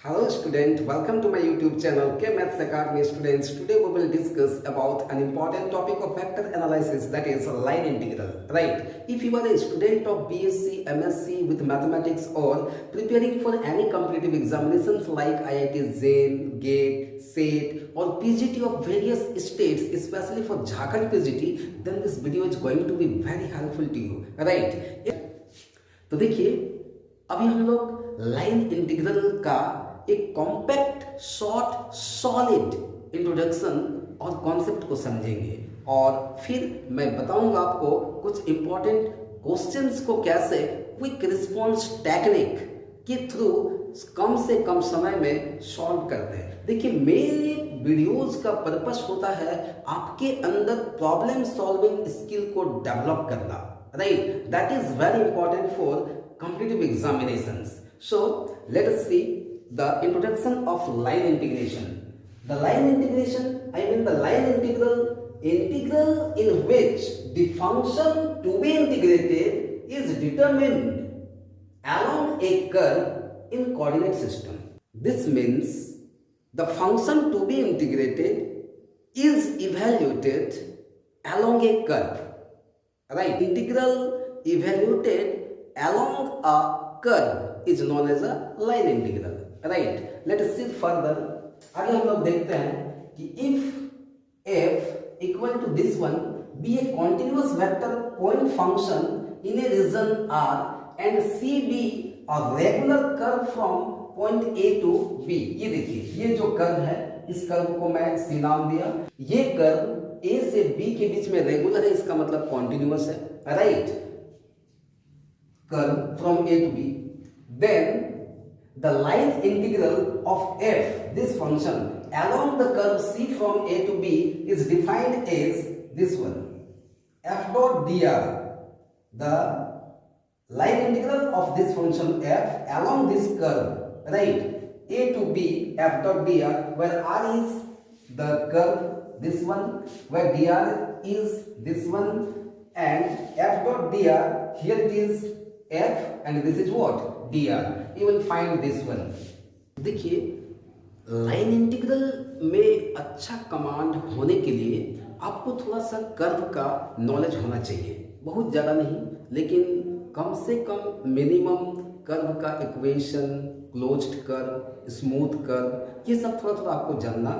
Hello student, welcome to my YouTube channel K-Maths Academy students. Today we will discuss about an important topic of vector analysis, that is line integral, right? If you are a student of BSc, MSc with mathematics or preparing for any competitive examinations like IIT JEE, GATE, SET or PGT of various states, especially for Jharkhand PGT, then this video is going to be very helpful to you, right? तो देखिए अभी हम लोग line integral का एक compact short solid introduction और concept को समझेंगे और फिर मैं बताऊंगा आपको कुछ इंपॉर्टेंट क्वेश्चंस को कैसे क्विक रिस्पॉन्स टेक्निक के थ्रू कम से कम समय में सॉल्व करते हैं। देखिए मेरे वीडियोस का पर्पस होता है आपके अंदर प्रॉब्लम सॉल्विंग स्किल को डेवलप करना, right? That is very important for competitive examinations. So let us see the introduction of line integration. The line integration, I mean the line integral in which the function to be integrated is determined along a curve in coordinate system. This means the function to be integrated is evaluated along a curve. Right, integral evaluated along a curve is known as a line integral. Right, let us see further. आगे हम लोग देखते हैं कि if f equal to this one be a continuous vector point function in a region R and C be a regular curve from point A to B. ये देखिए ये जो कर्व है इस कर्व को मैं C नाम दिया। ये कर्व A से B के बीच में रेगुलर है, इसका मतलब कॉन्टिन्यूअस है, right? Curve from A to B, then the line integral of f this function along the curve C from A to B is defined as this one, f dot dr. The line integral of this function f along this curve, right, A to B, f dot dr, where r is the curve this one, where dr is this one, and f dot dr, here it is f and this is what, dr. You will find this one. देखिए line integral में अच्छा command होने के लिए आपको थोड़ा सा curve का नॉलेज होना चाहिए, बहुत ज़्यादा नहीं लेकिन कम से कम मिनिमम कर्व का equation, closed curve, smooth curve, ये सब थोड़ा थोड़ा आपको जानना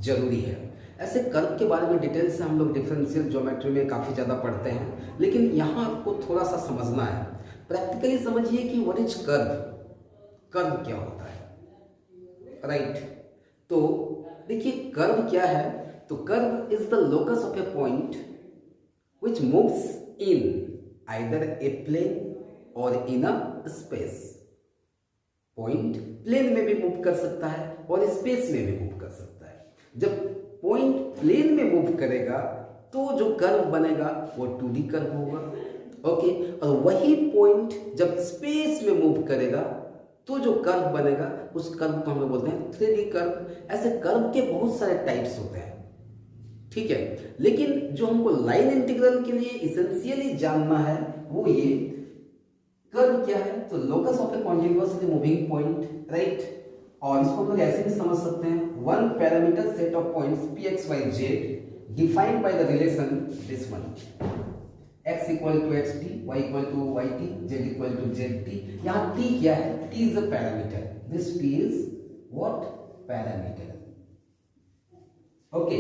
जरूरी है। ऐसे कर्व के बारे में डिटेल से हम लोग डिफरेंशियल ज्योमेट्री में काफ़ी ज़्यादा पढ़ते हैं, लेकिन यहाँ आपको थोड़ा सा समझना है। प्रैक्टिकली समझिए कि व्हाट इज कर्व, कर्व क्या होता है, राइट? तो देखिए कर्व क्या है, तो curve is the locus of a point which moves in either a plane or in a space. Point plane में भी मूव कर सकता है और स्पेस में भी मूव कर सकता है। जब पॉइंट प्लेन में मूव करेगा तो जो कर्व बनेगा वो 2D कर्व होगा, ओके? और वही पॉइंट जब स्पेस में मूव करेगा तो जो कर्व बनेगा उस कर्व को हम लोग बोलते हैं 3D कर्व। ऐसे कर्व के बहुत सारे टाइप्स होते हैं, ठीक है? लेकिन जो हमको लाइन इंटीग्रल के लिए इसेंशियली जानना है वो ये कर्व क्या है, तो locus of a continuously moving point, right? और इसको हम लोग ऐसे भी समझ सकते हैं, one parameter set of points P x y z defined by the relation this one, x equal to x t, y equal to y t, z equal to z t. यहाँ t क्या है? t is a parameter, this t is what, parameter, okay?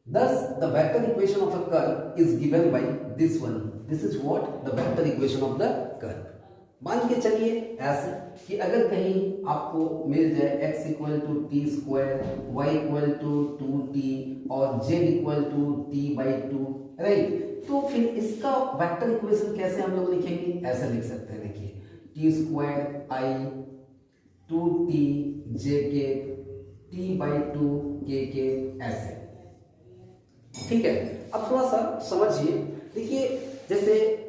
Thus the vector equation of a curve is given by this one. This is what the vector equation of the curve. मान के चलिए ऐसे कि अगर कहीं आपको मिल जाए x equal to t square, y equal to 2t और z equal to t by 2, right? तो फिर इसका वेक्टर इक्वेशन कैसे हम लोग लिखेंगे? ऐसे लिख सकते हैं, देखिए टी स्क्वायर आई 2t j के t बाई 2 के ऐसे, ठीक है? अब थोड़ा सा समझिए, देखिए जैसे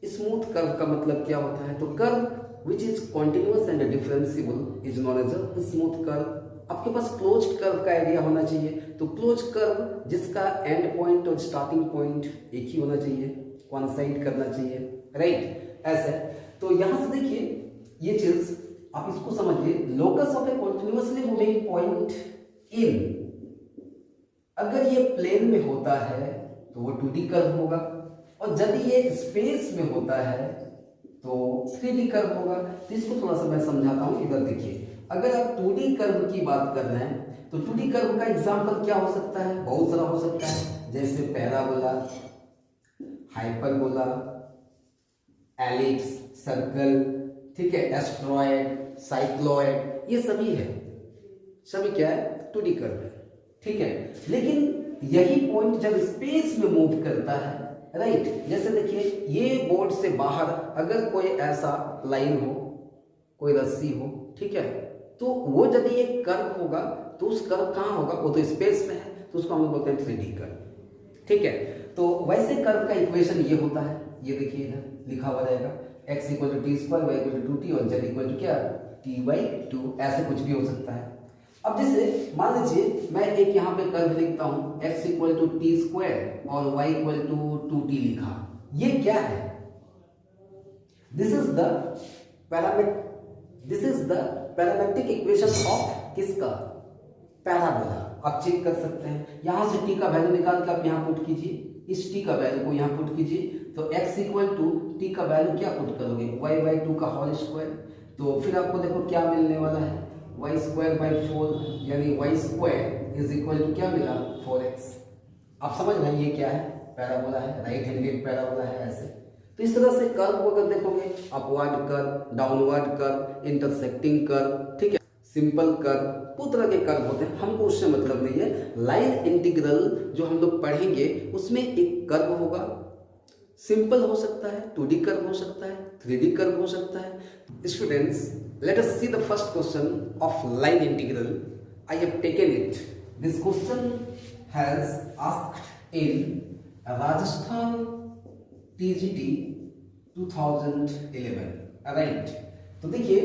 स्मूथ कर्व का मतलब क्या होता है, तो curve which is continuous and differentiable is known as a smooth curve. आपके पास क्लोज्ड कर्व का आइडिया होना चाहिए, तो क्लोज कर्व जिसका एंड पॉइंट और स्टार्टिंग पॉइंट एक ही होना चाहिए, कोइंसाइड करना चाहिए, राइट? ऐसे तो यहां से देखिए ये चीज आप इसको समझिए, locus of A continuously moving point in, अगर ये प्लेन में होता है तो वो 2D कर्व होगा, और जब ये स्पेस में होता है तो 3D कर्व होगा। तो इसको थोड़ा सा मैं समझाता हूं, इधर देखिए। अगर आप 2D कर्व की बात कर रहे हैं तो 2D कर्व का एग्जांपल क्या हो सकता है, बहुत सारा हो सकता है, जैसे पैराबोला, हाइपरबोला, एलिप्स, सर्कल, ठीक है, एस्ट्रॉयड, साइक्लॉयड, ये सभी है, सभी क्या है, 2D कर्व है, ठीक है। लेकिन यही पॉइंट जब स्पेस में मूव करता है, राइट, जैसे देखिए ये बोर्ड से बाहर अगर कोई ऐसा लाइन हो, कोई रस्सी हो, ठीक है, तो वो जब ये कर्व होगा तो उस कर्व कहाँ होगा, वो तो स्पेस में है, तो उसको हम लोग बोलते हैं 3D कर्व, ठीक है। तो वैसे कर्व का इक्वेशन ये होता है, ये देखिए इधर लिखा हुआ रहेगा, x = t², y = 2t और z = क्या, t/2, ऐसे कुछ भी हो सकता है। अब जैसे मान लीजिए मैं एक यहाँ पे कर्व लिखता हूँ, x = t² और y = 2t लिखा, ये क्या है, this is the parametric equation of किसका, पैराबोला। आप चेक कर सकते हैं, यहां से t का वैल्यू निकाल के आप यहाँ पुट कीजिए, इस t का वैल्यू को यहाँ पुट कीजिए, तो x = t का वैल्यू क्या पुट करोगे, y/2 का होल स्क्वायर, तो फिर आपको देखो क्या मिलने वाला है, y²/4, यानी y² = क्या मिला, 4x। आप समझ रहे हैं ये क्या है, पैराबोला है, राइट हैंडेड पैराबोला है, ऐसे। तो इस तरह से कर्व को अगर देखोगे, upward curve, downward curve, intersecting curve, ठीक है, सिंपल कर्व, दो तरह के कर्व होते हैं, हमको उससे मतलब नहीं है। लाइन इंटीग्रल जो हम लोग पढ़ेंगे उसमें एक कर्व होगा, सिंपल हो सकता है, 2D कर्व हो सकता है, 3D कर्व हो सकता है। Students, let us see the first question of line integral. I have taken it. This question has asked in Rajasthan TGT 2011. Right? तो देखिए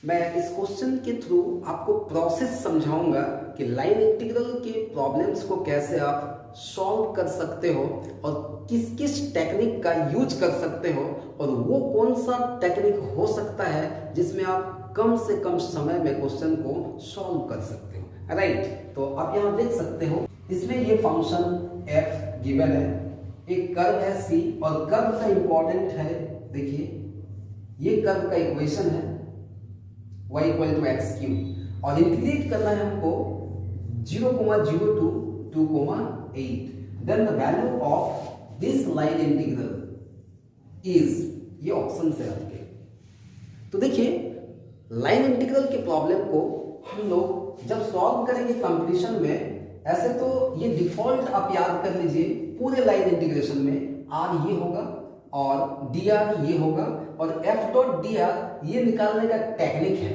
मैं इस क्वेश्चन के थ्रू आपको प्रोसेस समझाऊंगा कि लाइन इंटीग्रल के प्रॉब्लम्स को कैसे आप सॉल्व कर सकते हो और किस किस टेक्निक का यूज कर सकते हो, और वो कौन सा टेक्निक हो सकता है जिसमें आप कम से कम समय में क्वेश्चन को सॉल्व कर सकते हो, राइट। तो आप यहाँ देख सकते हो, इसमें ये फंक्शन f गिवन है, एक कर्व है c, और कर्व का इंपॉर्टेंट है, देखिए ये कर्व का इक्वेशन है y = x3, और इंटीग्रेट करना है हमको 0,0 to 2,8, then the value of this line integral is, ये ऑप्शन है आपके। तो देखिए लाइन इंटीग्रल के प्रॉब्लम को हम लोग जब सॉल्व करेंगे कंपटीशन में, ऐसे तो ये डिफॉल्ट आप याद कर लीजिए, पूरे लाइन इंटीग्रेशन में r ये होगा और dr ये होगा, और f.dr ये निकालने का टेक्निक है,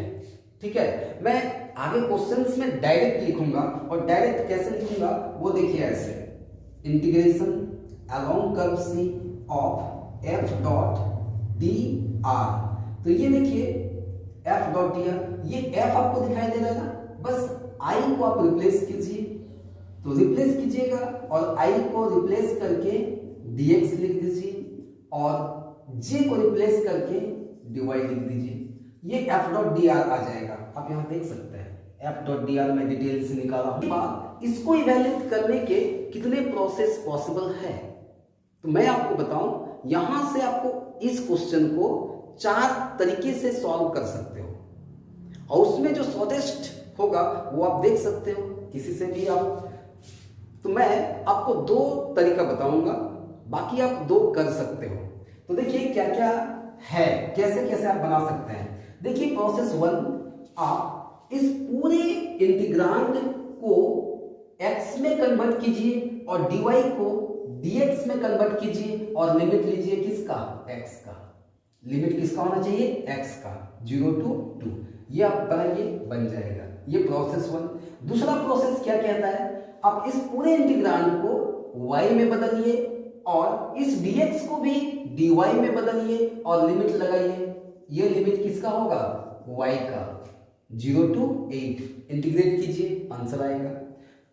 ठीक है। मैं आगे क्वेश्चंस में डायरेक्ट लिखूंगा, और डायरेक्ट कैसे लिखूंगा वो देखिए ऐसे, integration along curve C of f.dr। तो ये देखिए f.dr, ये f आपको दिखाई दे रहा है ना, बस i को आप रिप्लेस कीजिए, तो रिप्लेस कीजिएगा और i को रिप्लेस करके dx लिख दीजिए, और j को रिप्लेस करके dy लिख दीजिए, ये f.dr आ जाएगा। आप यहां देख सकते हैं f.dr में डिटेल से निकाला हूं। इसको इवैल्यूएट करने के कितने प्रोसेस पॉसिबल है, तो मैं आपको बताऊं, यहां से आपको इस क्वेश्चन को 4 तरीके से सॉल्व कर सकते हो, और उसमें जो शॉर्टेस्ट होगा वो आप देख सकते हो किसी से भी आप। तो मैं आपको 2 तरीका बताऊंगा, बाकी आप 2 कर सकते हो। तो देखिए क्या क्या है, कैसे कैसे आप बना सकते हैं। देखिए प्रोसेस 1, आप इस पूरे इंटीग्रांड को x में कन्वर्ट कीजिए और dy को dx में कन्वर्ट कीजिए, और लिमिट लीजिए किसका, x का। लिमिट किसका होना चाहिए, x का, 0 to 2, ये आप बनाइए, बन जाएगा, ये प्रोसेस 1। दूसरा प्रोसेस क्या कहता है, आप इस पूरे इंटीग्रांड को y में बदलिए और इस dx को भी dy में बदलिए और लिमिट लगाइए। ये लिमिट किसका होगा, y का, 0 to 8, इंटीग्रेट कीजिए, आंसर आएगा।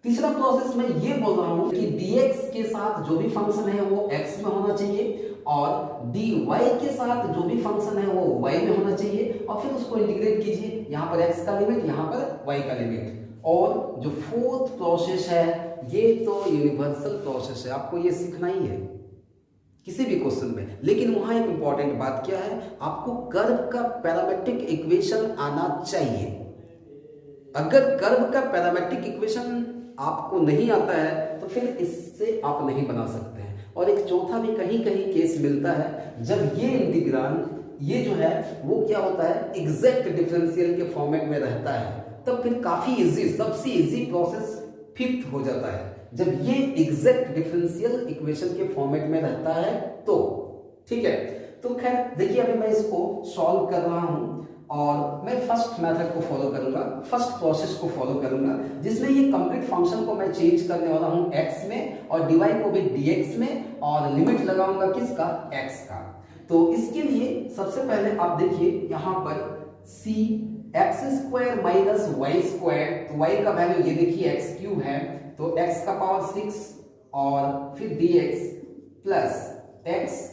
तीसरा प्रोसेस मैं ये बोल रहा हूं कि dx के साथ जो भी फंक्शन है वो x में होना चाहिए, और dy के साथ जो भी फंक्शन है वो y में होना चाहिए और फिर उसको इंटीग्रेट कीजिए, यहाँ पर x का लिमिट, यहाँ पर y का लिमिट। और जो फोर्थ प्रोसेस है ये तो यूनिवर्सल प्रोसेस है, आपको ये सीखना ही है किसी भी क्वेश्चन में। लेकिन वहां एक इंपॉर्टेंट बात क्या है, आपको कर्व का पैरामेट्रिक इक्वेशन आना चाहिए। अगर कर्व का पैरामेट्रिक इक्वेशन आपको नहीं आता है तो फिर इससे आप नहीं बना सकते हैं। और एक चौथा भी कहीं कहीं केस मिलता है, जब ये इंटीग्रांड ये जो है वो क्या होता है एग्जैक्ट डिफरेंशियल के फॉर्मेट में रहता है, तब फिर काफी इजी, सबसे इजी प्रोसेस फिफ्थ हो जाता है। जब ये एग्जैक्ट डिफरेंशियल इक्वेशन के फॉर्मेट में रहता है तो ठीक है। तो खैर देखिए अभी मैं इसको सॉल्व कर रहा हूं और मैं फर्स्ट मेथड को फॉलो करूंगा, फर्स्ट प्रोसेस को फॉलो करूंगा, जिसमें ये कंप्लीट फंक्शन को मैं चेंज करने वाला हूं x में और dy को भी dx में और लिमिट लगाऊंगा किसका, x का। तो इसके लिए सबसे पहले आप देखिए यहां पर c x square minus y square, तो y का वैल्यू ये देखिए x क्यूब है तो x का पावर 6 और फिर dx प्लस x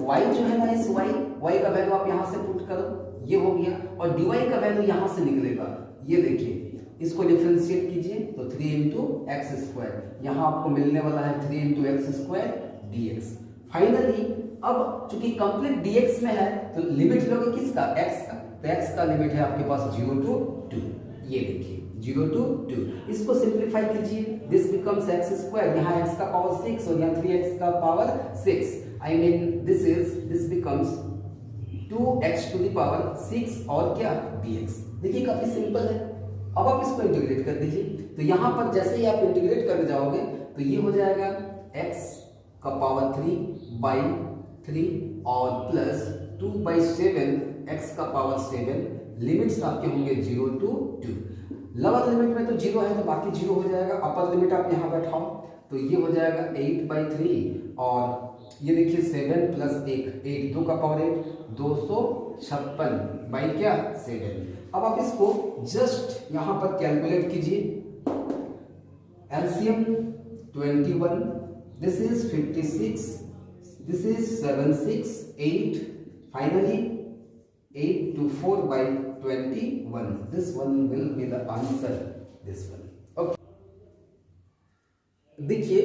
y जो है ना, इस y का वैल्यू आप यहां से पुट करो, ये हो गया, और dy का वैल्यू यहां से निकलेगा, ये देखिए, इसको डिफरेंशिएट कीजिए तो 3 इंटू एक्स स्क्वायर, यहां आपको मिलने वाला है 3 into x square dx। Finally अब चूंकि कंप्लीट dx में है तो लिमिट लोगे किसका, x का, तो x का लिमिट है आपके पास 0 to 2, ये देखिए 0 to 2। इसको सिंप्लीफाई कीजिए, दिस बिकम्स एक्स स्क्वायर, यहाँ x का पावर 6 और यहाँ 3x का power 6, I mean this becomes 2x to the power 6 और क्या dx। देखिए काफी सिंपल है। अब आप इसको इंटीग्रेट कर दीजिए, तो यहाँ पर जैसे ही आप इंटीग्रेट करने जाओगे तो ये हो जाएगा x का पावर 3 बाई 3 और प्लस 2 बाई 7 x का पावर 7, लिमिट्स आपके होंगे 0 to 2। लोअर लिमिट में तो 0 है तो बाकी 0 हो जाएगा, अपर लिमिट आप यहाँ बैठाओ तो ये हो जाएगा 8 बाई 3 और ये देखिए 7 प्लस 8 2 का पावर 8 256 बाई क्या 7। अब आप इसको जस्ट यहाँ पर कैलकुलेट कीजिए, LCM 21, this is 56, this is 7 6 8, finally 8 to 4 by 21, this one will be the answer, this one, okay। देखिए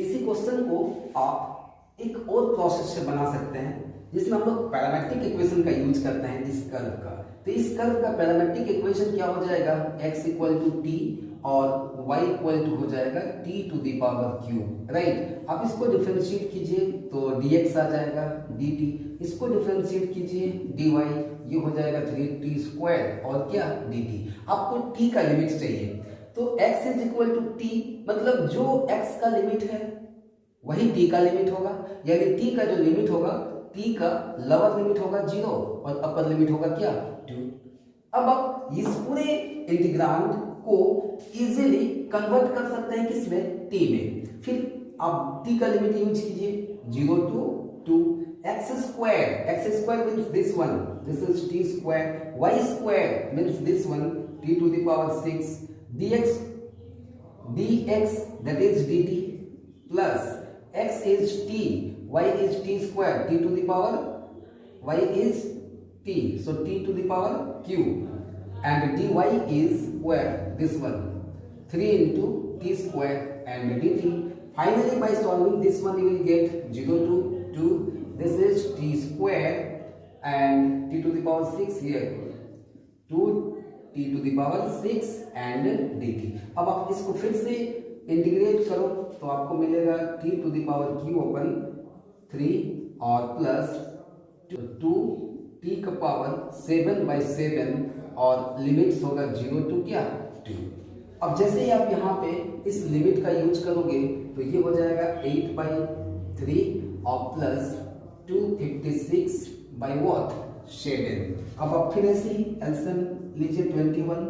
इसी क्वेश्चन को आप एक और प्रोसेस से बना सकते हैं जिसमें हम लोग पैरामेट्रिक इक्वेशन का यूज करते हैं इस कर्व का। तो इस कर्व का पैरामेट्रिक इक्वेशन क्या हो जाएगा, x इक्वल टू टी और y इक्वल टू हो जाएगा t to the power cube, right. आप इसको डिफरेंशिएट कीजिए तो dx आ जाएगा dt, इसको डिफरेंशिएट कीजिए dy, ये हो जाएगा 3t स्क्वायर और क्या dt। आपको t का लिमिट चाहिए तो x is equal to t, मतलब जो x का लिमिट है वही t का लिमिट होगा, यानी t का जो लिमिट होगा, t का लोअर लिमिट होगा 0 और अपर लिमिट होगा क्या 2। अब आप इस पूरे इंटीग्रांड को इजीली कन्वर्ट कर सकते हैं किसमें, t में। फिर आप t का लिमिट यूज कीजिए 0 to 2, x square means this one, this is t square, y square means this one, t to the power 6, dx that is dt plus x is t, y is t square, t to the power, y is t, so t to the power q, and dy is where, this one, 3 into t square and dt। Finally by solving this one you will get 0 to 2, this is t square and t to the power 6 here, 2 t to the power 6 and dt। अब आप इसको फिर से integrate करो तो आपको मिलेगा t to the power q अपन 3 और प्लस 2 t का पावर 7 बाई 7 और लिमिट्स होगा 0 to क्या 2। अब जैसे ही आप यहाँ पे इस लिमिट का यूज करोगे तो ये हो जाएगा 8 बाई 3 और प्लस 256 बाई वॉट 7। अब आप फिर ऐसे ही एलसीएम लीजिए 21,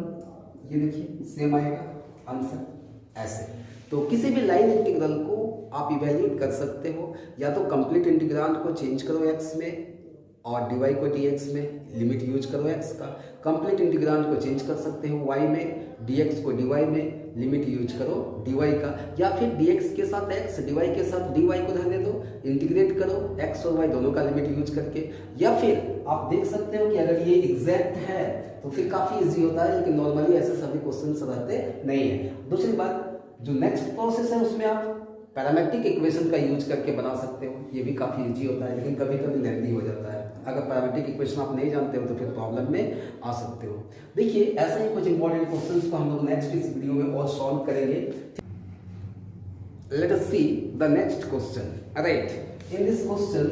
ये देखिए सेम आएगा आंसर ऐसे। तो किसी भी लाइन इंटीग्रल को आप इवेल्यूएट कर सकते हो, या तो कंप्लीट इंटीग्रांड को चेंज करो x में और dy को dx में, लिमिट यूज करो x का। कंप्लीट इंटीग्रांड को चेंज कर सकते हो y में, dx को dy में, लिमिट यूज करो dy का, या फिर dx के साथ x, dy के साथ dy को रहने दो, इंटीग्रेट करो x और y दोनों का लिमिट यूज करके। या फिर आप देख सकते हो कि अगर ये एग्जैक्ट है तो फिर काफी इजी होता है, लेकिन नॉर्मली ऐसे सभी क्वेश्चंस रहते नहीं है। दूसरी बात, जो नेक्स्ट प्रोसेस है उसमें आप पैरामेट्रिक इक्वेशन का यूज करके बना सकते हो, ये भी काफी इजी होता है, लेकिन कभी कभी लेंथी हो जाता है। अगर पैरामेट्रिक इक्वेशन आप नहीं जानते हो तो फिर प्रॉब्लम में आ सकते हो। देखिए ऐसे ही कुछ इंपॉर्टेंट क्वेश्चंस को हम लोग नेक्स्ट इस वीडियो में और सॉल्व करेंगे। Let us see the next question. Right, in this question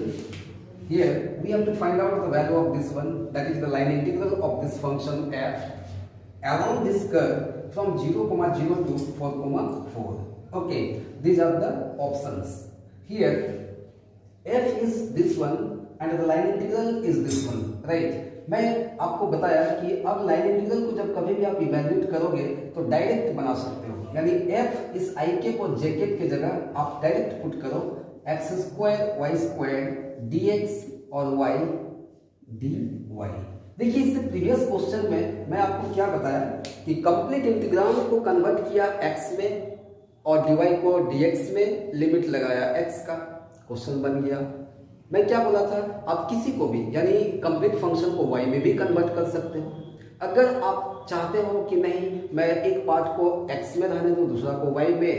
here we have to find out the value of this one, that is the line integral of this function f along this curve from 0,0 to 4,4. Okay, these are the options. Here f is this one and the line integral is this one. Right, मैं आपको बताया कि अब line integral को जब कभी भी आप इवैल्यूएट करोगे तो डायरेक्ट बना सकते हो, यानी f इस i के को j के जगह आप डायरेक्ट पुट करो x square y square dx और y dy। देखिए इससे प्रीवियस क्वेश्चन में मैं आपको क्या बताया कि कंप्लीट इंटीग्राल को कन्वर्ट किया x में और dy को dx में, लिमिट लगाया x का, क्वेश्चन बन गया। मैं क्या बोला था, आप किसी को भी यानी कंप्लीट फंक्शन को y में भी कन्वर्ट कर सकते हो। अगर आप चाहते हो कि नहीं मैं एक पार्ट को x में रहने दूं दूसरा को y में,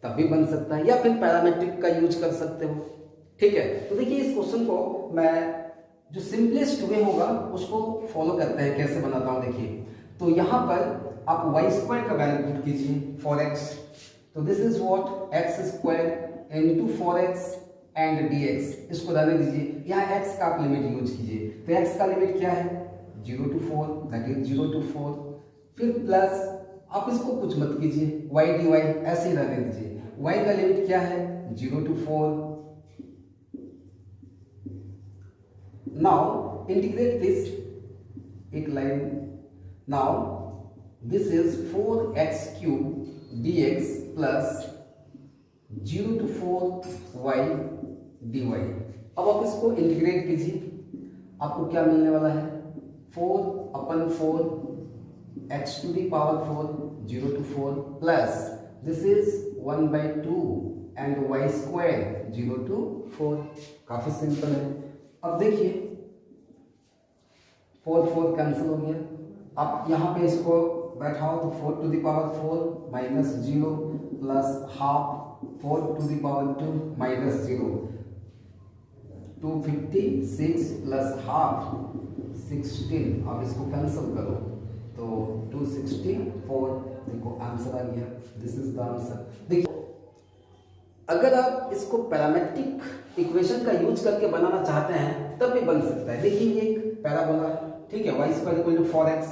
तब भी बन सकता है, या फिर पैरामेट्रिक का यूज कर सकते हो। ठीक है, तो देखिए इस क्वेश्चन को मैं जो सिंपलेस्ट वे होगा उसको फॉलो करते हैं, कैसे बनाता हूं। देखिए तो यहां पर आप y स्क्वायर का वैल्यू पुट कीजिए 4x, तो this is what x square into 4x and dx, इसको रहने दीजिए। यहाँ x का आप लिमिट यूज कीजिए, तो x का लिमिट क्या है 0 to 4, दैट इज 0 to 4, फिर प्लस आप इसको कुछ मत कीजिए y dy ऐसे ही रहने दीजिए। y का लिमिट क्या है 0 to 4। नाउ इंटीग्रेट दिस, एक line. Now this is 4x cube dx plus 0 to 4 y dy। अब आप इसको इंटीग्रेट कीजिए, आपको क्या मिलने वाला है 4/4 x to the power 4 0 to 4 plus this is 1/2 and y square 0 to 4। काफी सिंपल है। अब देखिए 4 कैंसिल हो गया। अब यहाँ पे इसको बैठाओ तो 4 to the power 4 minus 0 plus half 4 to the power 2 minus 0, 256 plus half 16। अब इसको कैंसिल करो तो 264, देखो आंसर आ गया। This is the answer. देखो अगर आप इसको पैरामेट्रिक इक्वेशन का यूज करके बनाना चाहते हैं तब भी बन सकता है। देखिए ये एक पैराबोला है, ठीक है, y square equal to 4x,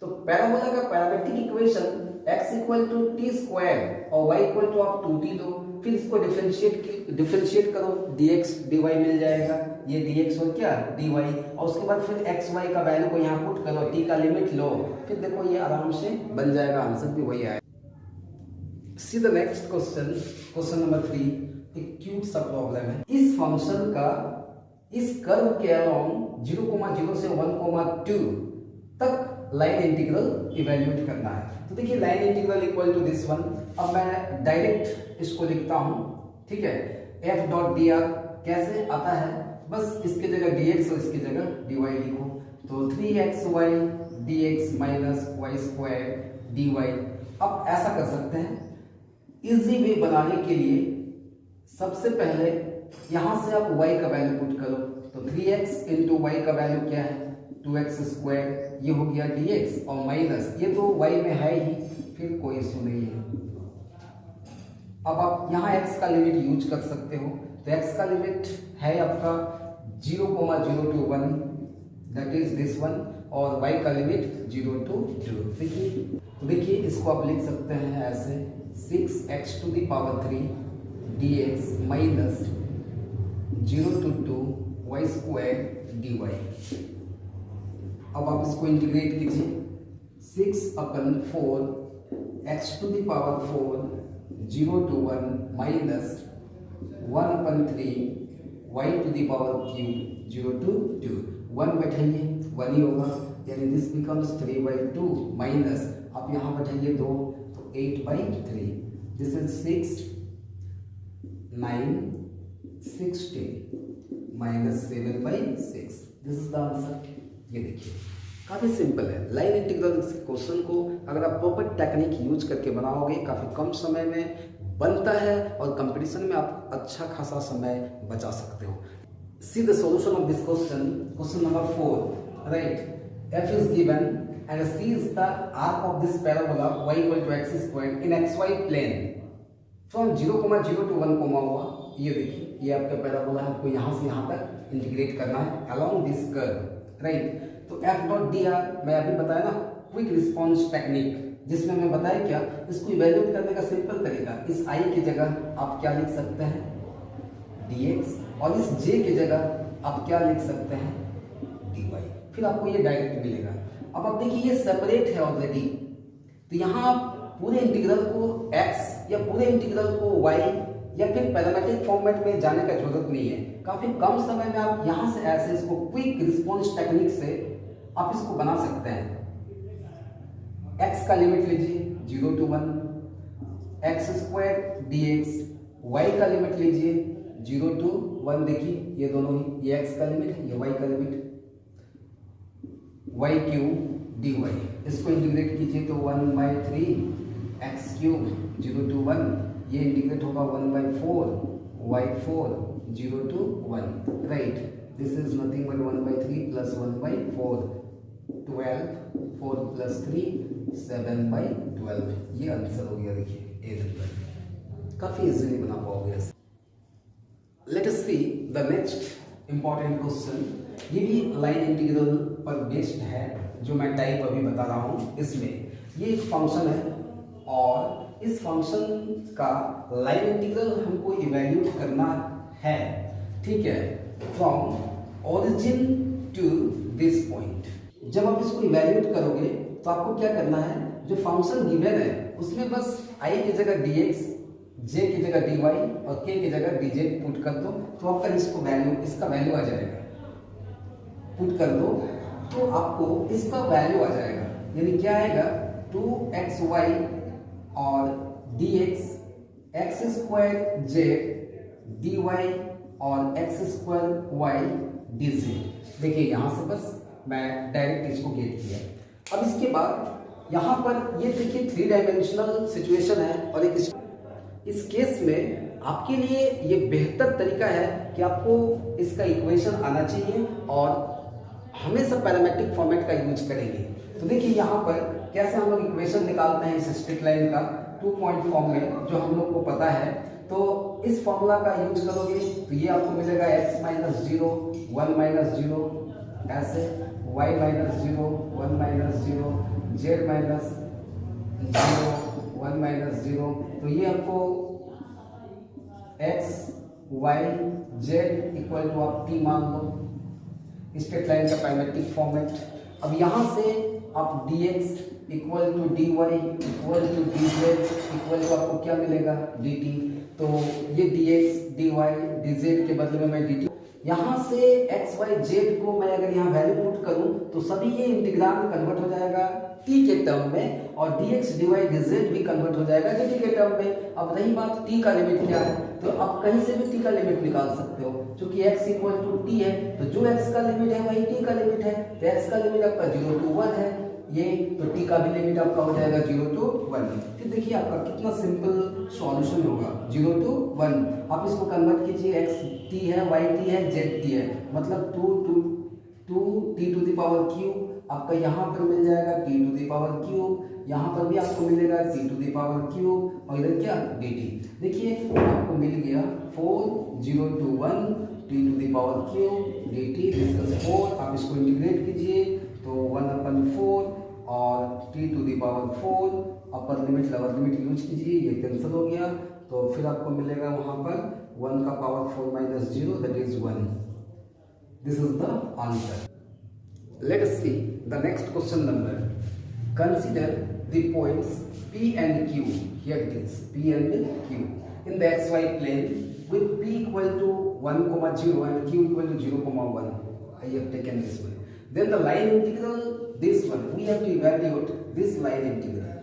तो पैराबोला का parametric equation x equal to t square और y इक्वल टू आप 2t लो, फिर इसको डिफरेंशिएट करो, dx dy मिल जाएगा, ये dx और क्या dy, और उसके बाद फिर x y का वैल्यू को यहाँ पुट करो, t का लिमिट लो, फिर देखो ये आराम से बन जाएगा, आंसर भी वही आएगा। See the next question, question number 3। एक क्यूट सा प्रॉब्लम है। इस फंक्शन का इस कर्व के अलोंग 0,0 से 1,2 तक लाइन इंटीग्रल इवैल्यूएट करना है। तो देखिए line integral equal to this one. अब मैं डायरेक्ट इसको लिखता हूं, ठीक है, f डॉट dr कैसे आता है, बस इसके जगह dx और इसकी जगह dy लिखो, तो 3xy dx minus y square dy। अब ऐसा कर सकते हैं, इजी वे बनाने के लिए सबसे पहले यहां से आप y का वैल्यू पुट करो, तो 3x इंटू वाई का वैल्यू क्या है 2x स्क्वायर, ये हो गया dx और माइनस ये तो y में है ही, फिर कोई इशू नहीं है। अब आप यहाँ x का लिमिट यूज कर सकते हो, तो x का लिमिट है आपका 0,0 to 1, that is this one, और y का लिमिट 0 to 2। देखिए इसको आप लिख सकते हैं ऐसे 6x to the power 3 dx minus 0 to 2 y square dy। अब आप इसको इंटीग्रेट कीजिए, 6/4 x to the power 4 0 to 1 minus 1/3 y to the power cube 0 to 2। 1 बैठाइए 1 ही होगा, यानी दिस बिकम्स 3/2 माइनस आप यहाँ बैठाइए 2, तो 8/3. This is 6, 9, 16 minus 7/6. This is the answer. ये देखिए काफ़ी सिंपल है। लाइन इंटीग्रल क्वेश्चन को अगर आप प्रॉपर टेक्निक यूज करके बनाओगे काफ़ी कम समय में बनता है और कंपटीशन में आप अच्छा खासा समय बचा सकते हो। See the solution of this question, question number 4, right. F is given and C is the arc of this parabola y equal to x square in xy plane from 0,0 to 1, हुआ। ये देखिए ये आपका पैराबोला है, आपको यहाँ से यहाँ तक इंटीग्रेट करना है अलोंग दिस कर्व, राइट। तो एफ डॉट डी आर मैं अभी बताया ना, क्विक रिस्पॉन्स टेक्निक, जिसमें मैं बताया क्या, इसको इवैल्यूएट करने का सिंपल तरीका, इस i की जगह आप क्या लिख सकते हैं dx, और इस j की जगह आप क्या लिख सकते हैं dy, फिर आपको ये डायरेक्ट मिलेगा। अब आप देखिए ये सेपरेट है ऑलरेडी, तो यहाँ आप पूरे इंटीग्रल को x या पूरे इंटीग्रल को y या फिर पैरामेट्रिक फॉर्मेट में जाने का जरूरत नहीं है। काफी कम समय में आप यहाँ से ऐसे इसको क्विक रिस्पॉन्स टेक्निक से आप इसको बना सकते हैं। x का लिमिट लीजिए 0 to 1, x square dx, y का लिमिट लीजिए 0 to 1, देखिए ये दोनों ही, ये x का लिमिट है, ये y का लिमिट, y क्यूब dy, इसको इंटीग्रेट कीजिए तो 1/3 x क्यूब 0 to 1, ये इंटीग्रेट होगा 1/4 y4 0 to 1, right. This is nothing but 1/3 plus 1/4, 12, 4 plus 3 7/12, ये आंसर हो गया। देखिए ए नंबर काफी इजीली बना पाओगे। Let us see the next important question, ये भी लाइन इंटीग्रल पर बेस्ड है, जो मैं टाइप अभी बता रहा हूँ। इसमें ये एक फंक्शन है और इस फंक्शन का लाइन इंटीग्रल हमको इवैल्यूएट करना है, ठीक है, from origin to this point. जब आप इसको इवैल्यूएट करोगे तो आपको क्या करना है, जो फंक्शन गिवन है उसमें बस i की जगह dx, j की जगह dy और k की जगह dz पुट कर दो, तो आपका इसको वैल्यू, इसका वैल्यू आ जाएगा। पुट कर दो तो आपको इसका वैल्यू आ जाएगा, यानी क्या आएगा 2xy और dx, x square z dy और x स्क्वायर y dz। देखिए यहाँ से बस मैं डायरेक्ट इसको गेट किया। अब इसके बाद यहाँ पर ये देखिए 3 डायमेंशनल सिचुएशन है, और एक इस केस में आपके लिए ये बेहतर तरीका है कि आपको इसका इक्वेशन आना चाहिए और हमेशा पैरामेट्रिक फॉर्मेट का यूज करेंगे। तो देखिए यहाँ पर कैसे हम लोग इक्वेशन निकालते हैं इस स्ट्रेट लाइन का 2 पॉइंट फॉर्म में, जो हम लोग को पता है। तो इस फॉर्मूला का यूज करोगे तो ये आपको मिलेगा x माइनस 0 1 माइनस 0, ऐसे y minus 0 1 minus 0, z minus 0 1 minus 0। तो ये आपको x y z equal to आप t मान लो, स्ट्रेट लाइन का पैरामेट्रिक फॉर्मेट। अब यहाँ से आप dx equal to dy equal to dz equal to आपको क्या मिलेगा dt। तो ये dx dy dz के बदले में मैं dt, यहाँ से x y z को मैं अगर यहाँ वैल्यू पुट करूँ तो सभी ये इंटीग्रांड कन्वर्ट हो जाएगा t के टर्म में, और dx dy dz भी कन्वर्ट हो जाएगा dt के टर्म में। अब रही बात t का लिमिट क्या है, तो आप कहीं से भी t का लिमिट निकाल सकते हो, क्योंकि x इक्वल टू t है, तो जो x का लिमिट है वही t का लिमिट है। तो x का लिमिट आपका 0 to 1 है ये, तो t का भी लिमिट आपका हो जाएगा 0 to 1। फिर देखिए आपका कितना सिंपल सॉल्यूशन होगा, 0 to 1। आप इसको कन्वर्ट कीजिए, x t है, y t है, z t है, मतलब 2 t to the power cube आपका यहाँ पर मिल जाएगा, t to the power cube, यहाँ पर भी आपको मिलेगा t to the power cube, और इधर क्या dt। देखिए आपको मिल गया 4 0 to 1 t to the power cube dt, this 4। आप इसको इंटीग्रेट कीजिए तो 1/4 और t to the power 4, upper limit lower limit use कीजिए, ये कैंसिल हो गया। तो फिर आपको मिलेगा वहाँ पर 1 का power 4 minus 0, that is 1। This is the answer. Let us see the next question number. Consider the points P and Q. Here it is, P and Q in the xy plane with P equal to 1,0 and Q equal to 0,1. I have taken this one. Then the line integral, this one, we have to evaluate this line integral.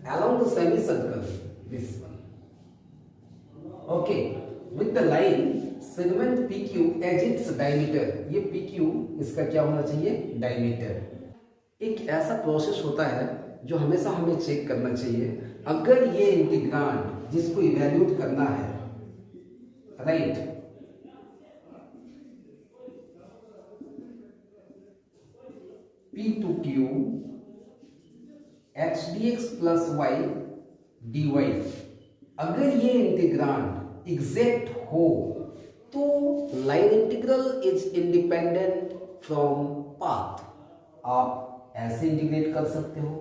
along the semicircle, this one. Okay, with the line segment PQ as its diameter, ये PQ इसका क्या होना चाहिए, diameter. एक ऐसा process होता है जो हमेशा हमें चेक करना चाहिए, अगर ये इंटीग्रांड जिसको इवैल्यूएट करना है, right, P to Q x dx plus y dy, अगर ये इंटीग्रांड एग्जैक्ट हो तो line integral is independent from path. आप ऐसे इंटीग्रेट कर सकते हो,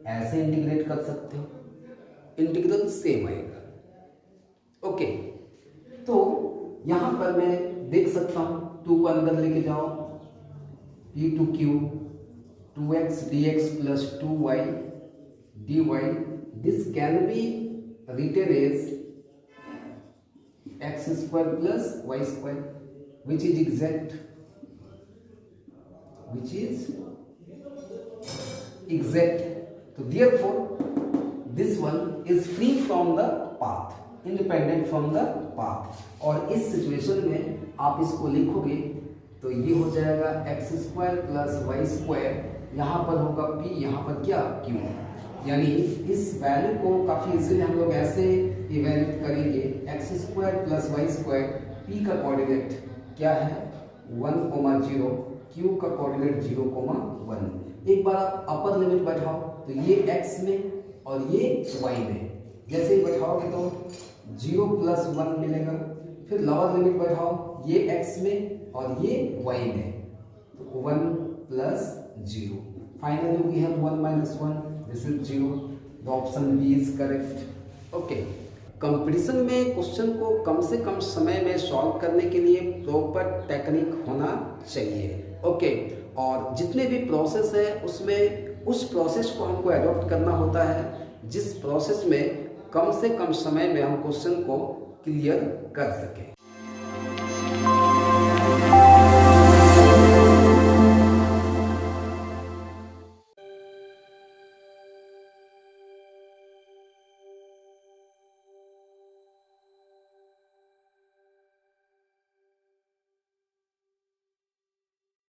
ऐसे इंटीग्रेट कर सकते हो, इंटीग्रल सेम आएगा। ओके, तो यहां पर मैं देख सकता हूं, 2 को अंदर लेके जाओ, P to Q 2x dx plus 2y dy, this can be written as x square plus y square, which is exact, which is exact. So therefore this one is free from the path, independent from the path. और इस situation में आप इसको लिखोगे तो ये हो जाएगा x square plus y square, यहाँ पर होगा p, यहाँ पर क्या q, यानी इस वैल्यू को काफी इजीली हम लोग ऐसे इवेल्यूएट करेंगे, x square plus y square, p का कोऑर्डिनेट क्या है 1,0, q का कोऑर्डिनेट 0,1। एक बार आप अपर लिमिट बैठाओ तो ये x में और ये y में, जैसे ही बैठाओगे तो 0 प्लस 1 मिलेगा, फिर लोअर लिमिट बैठाओ ये x में और ये y में, तो 1 प्लस 0, finally we have 1 minus 1, this is 0, the option B is correct. Okay, competition में क्वेश्चन को कम से कम समय में सॉल्व करने के लिए प्रॉपर टेक्निक होना चाहिए। ओके, और जितने भी प्रोसेस है उसमें उस प्रोसेस को हमको अडॉप्ट करना होता है जिस प्रोसेस में कम से कम समय में हम क्वेश्चन को क्लियर कर सकें।